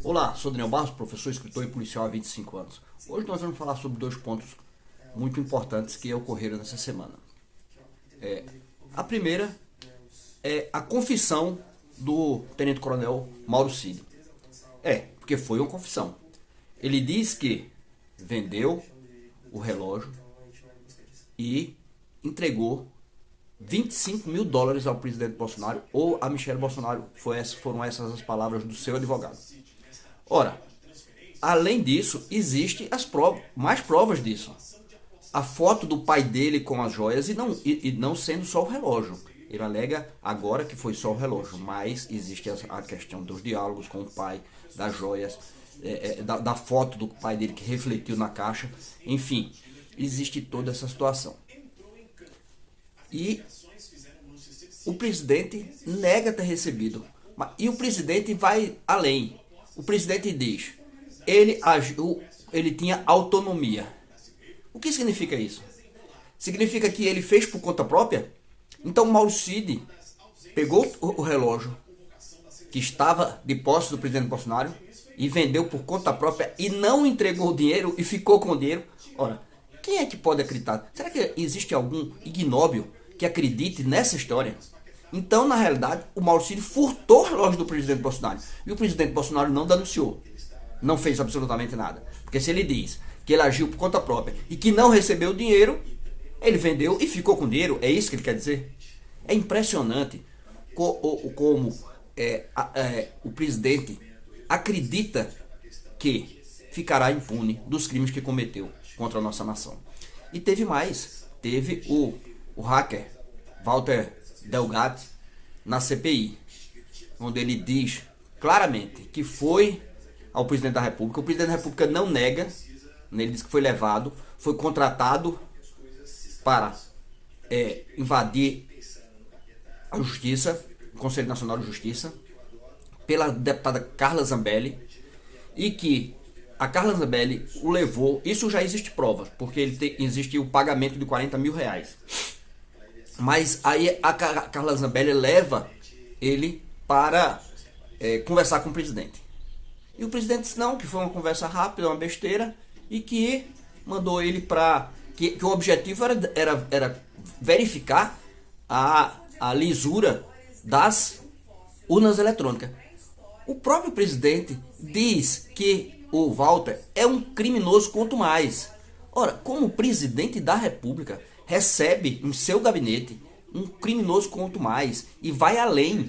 Olá, sou Daniel Barros, professor, escritor e policial há 25 anos. Hoje nós vamos falar sobre dois pontos muito importantes que ocorreram nessa semana. A primeira é a confissão do tenente-coronel Mauro Cid. Porque foi uma confissão. Ele diz que vendeu o relógio e entregou 25 mil dólares ao presidente Bolsonaro ou a Michelle Bolsonaro. Foram essas as palavras do seu advogado. Ora, além disso, existem mais provas disso. A foto do pai dele com as joias e não sendo só o relógio. Ele alega agora que foi só o relógio, mas existe a questão dos diálogos com o pai, das joias, da foto do pai dele que refletiu na caixa. Enfim, existe toda essa situação. E o presidente nega ter recebido. E o presidente vai além. O presidente diz, ele tinha autonomia. O que significa isso? Significa que ele fez por conta própria? Então Mauro Cid pegou o relógio que estava de posse do presidente Bolsonaro e vendeu por conta própria e não entregou o dinheiro e ficou com o dinheiro. Ora, quem é que pode acreditar? Será que existe algum ignóbil que acredite nessa história? Então, na realidade, o Mauro Cid furtou o relógio do presidente Bolsonaro. E o presidente Bolsonaro não denunciou. Não fez absolutamente nada. Porque se ele diz que ele agiu por conta própria e que não recebeu o dinheiro, ele vendeu e ficou com o dinheiro. É isso que ele quer dizer? É impressionante como o presidente acredita que ficará impune dos crimes que cometeu contra a nossa nação. E teve mais. Teve o hacker Walter Delgatti na CPI, onde ele diz claramente que foi ao presidente da República. O presidente da República não nega, ele diz que foi levado, foi contratado para invadir a Justiça, o Conselho Nacional de Justiça, pela deputada Carla Zambelli, e que a Carla Zambelli o levou. Isso já existe provas, porque existe o pagamento de 40 mil reais. Mas aí a Carla Zambelli leva ele para conversar com o presidente. E o presidente disse não, que foi uma conversa rápida, uma besteira, e que mandou ele para... Que o objetivo era verificar a lisura das urnas eletrônicas. O próprio presidente diz que o Walter é um criminoso quanto mais. Ora, como presidente da República recebe em seu gabinete um criminoso quanto mais e vai além,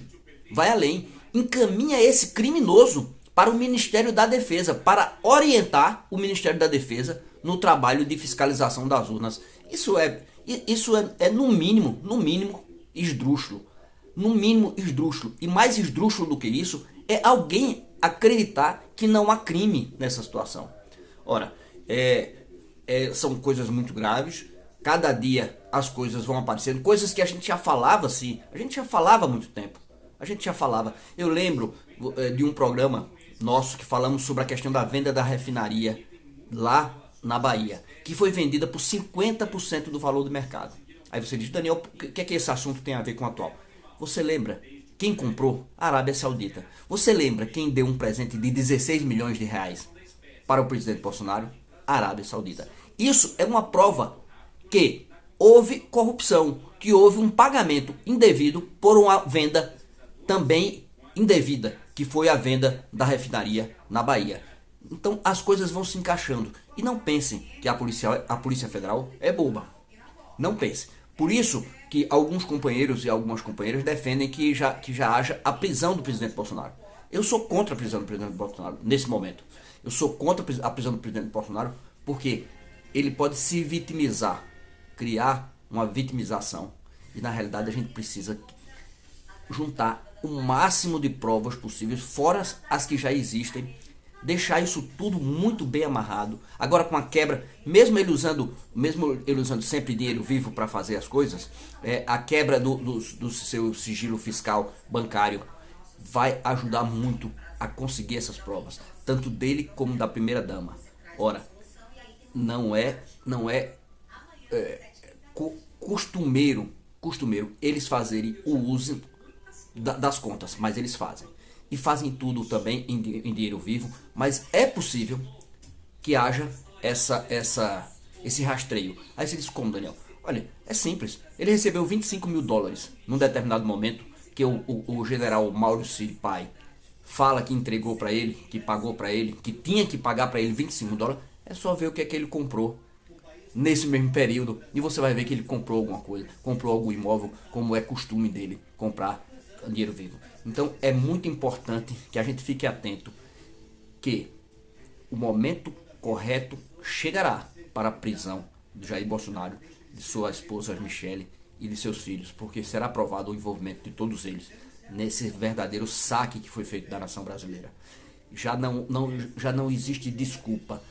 encaminha esse criminoso para o Ministério da Defesa, para orientar o Ministério da Defesa no trabalho de fiscalização das urnas. Isso é no mínimo esdrúxulo. No mínimo esdrúxulo. E mais esdrúxulo do que isso é alguém acreditar que não há crime nessa situação. Ora, são coisas muito graves. Cada dia as coisas vão aparecendo, coisas que a gente já falava assim, a gente já falava há muito tempo, Eu lembro de um programa nosso que falamos sobre a questão da venda da refinaria lá na Bahia, que foi vendida por 50% do valor do mercado. Aí você diz, Daniel, o que é que esse assunto tem a ver com o atual? Você lembra quem comprou? A Arábia Saudita. Você lembra quem deu um presente de 16 milhões de reais para o presidente Bolsonaro? A Arábia Saudita. Isso é uma prova que houve corrupção, que houve um pagamento indevido por uma venda também indevida, que foi a venda da refinaria na Bahia. Então as coisas vão se encaixando. E não pensem que a Polícia Federal é boba. Não pense. Por isso que alguns companheiros e algumas companheiras defendem que já haja a prisão do presidente Bolsonaro. Eu sou contra a prisão do presidente Bolsonaro nesse momento. Eu sou contra a prisão do presidente Bolsonaro porque ele pode se vitimizar, criar uma vitimização. E na realidade a gente precisa juntar o máximo de provas possíveis, fora as que já existem, deixar isso tudo muito bem amarrado. Agora com a quebra, mesmo ele usando sempre dinheiro vivo para fazer as coisas, a quebra do seu sigilo fiscal bancário vai ajudar muito a conseguir essas provas, tanto dele como da primeira dama. Ora, não é costumeiro eles fazerem o uso das contas, mas eles fazem. e fazem tudo também em dinheiro vivo, mas é possível que haja esse rastreio. Aí você diz como, Daniel? Olha, é simples. Ele recebeu 25 mil dólares num determinado momento que o general Mauro Cid Pai fala que entregou para ele, que pagou para ele, que tinha que pagar para ele 25 dólares. É só ver o que é que ele comprou nesse mesmo período e você vai ver que ele comprou alguma coisa, comprou algum imóvel, como é costume dele comprar dinheiro vivo. Então é muito importante que a gente fique atento que o momento correto chegará para a prisão de Jair Bolsonaro, de sua esposa Michele e de seus filhos, porque será provado o envolvimento de todos eles nesse verdadeiro saque que foi feito da nação brasileira. Já não existe desculpa,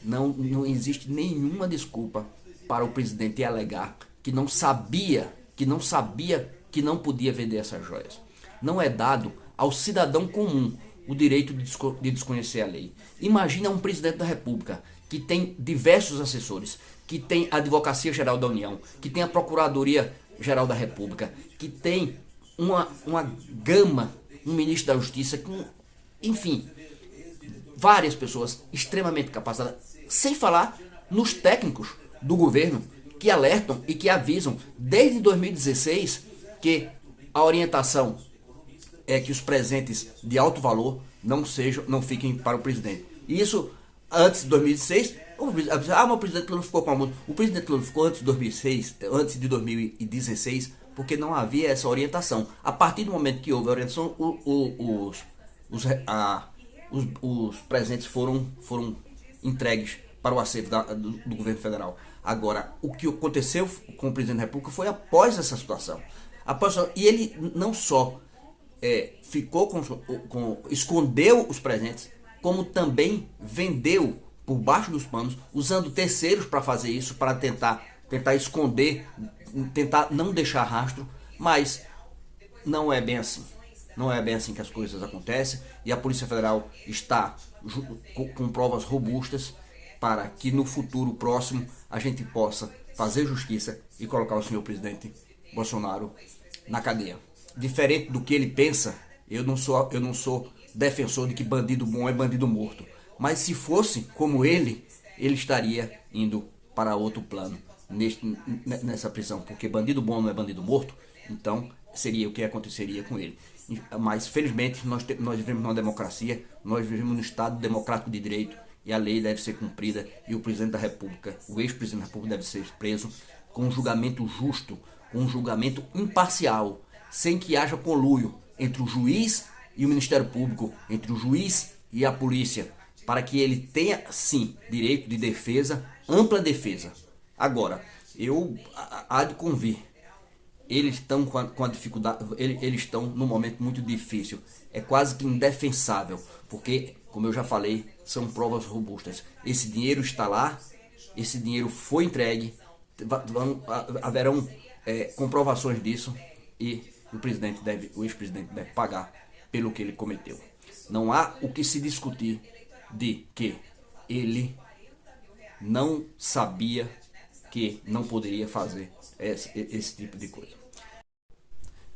não existe nenhuma desculpa para o presidente alegar que não sabia que não podia vender essas joias. Não é dado ao cidadão comum o direito de desconhecer a lei. Imagina um presidente da República que tem diversos assessores, que tem a Advocacia Geral da União, que tem a Procuradoria Geral da República, que tem uma gama, um ministro da Justiça, enfim, várias pessoas extremamente capacitadas, sem falar nos técnicos do governo que alertam e que avisam desde 2016 que a orientação é que os presentes de alto valor não fiquem para o presidente. Isso antes de 2006, mas o presidente Lula ficou com a mão. O presidente Lula ficou antes de 2016, porque não havia essa orientação. A partir do momento que houve a orientação, os presentes foram entregues para o acervo do governo federal. Agora, o que aconteceu com o presidente da República foi após essa situação. E ele não só ficou escondeu os presentes, como também vendeu por baixo dos panos, usando terceiros para fazer isso, para tentar esconder, tentar não deixar rastro, mas não é bem assim. Não é bem assim que as coisas acontecem, e a Polícia Federal está com provas robustas para que no futuro próximo a gente possa fazer justiça e colocar o senhor presidente Bolsonaro na cadeia. Diferente do que ele pensa, eu não sou defensor de que bandido bom é bandido morto. Mas se fosse como ele estaria indo para outro plano nessa prisão. Porque bandido bom não é bandido morto, então seria o que aconteceria com ele. Mas felizmente nós vivemos numa democracia, nós vivemos num Estado democrático de direito, e a lei deve ser cumprida, e o presidente da República, o ex-presidente da República, deve ser preso com um julgamento justo, com um julgamento imparcial, sem que haja conluio entre o juiz e o Ministério Público, entre o juiz e a polícia, para que ele tenha, sim, direito de defesa, ampla defesa. Agora, há de convir, eles estão com a dificuldade, eles estão num momento muito difícil, é quase que indefensável, porque, como eu já falei, são provas robustas. Esse dinheiro está lá, esse dinheiro foi entregue, haverão comprovações disso, e o ex-presidente deve pagar pelo que ele cometeu. Não há o que se discutir de que ele não sabia que não poderia fazer esse tipo de coisa.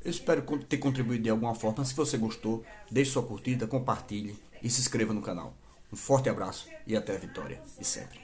Eu espero ter contribuído de alguma forma. Se você gostou, deixe sua curtida, compartilhe e se inscreva no canal. Um forte abraço e até a vitória, e sempre.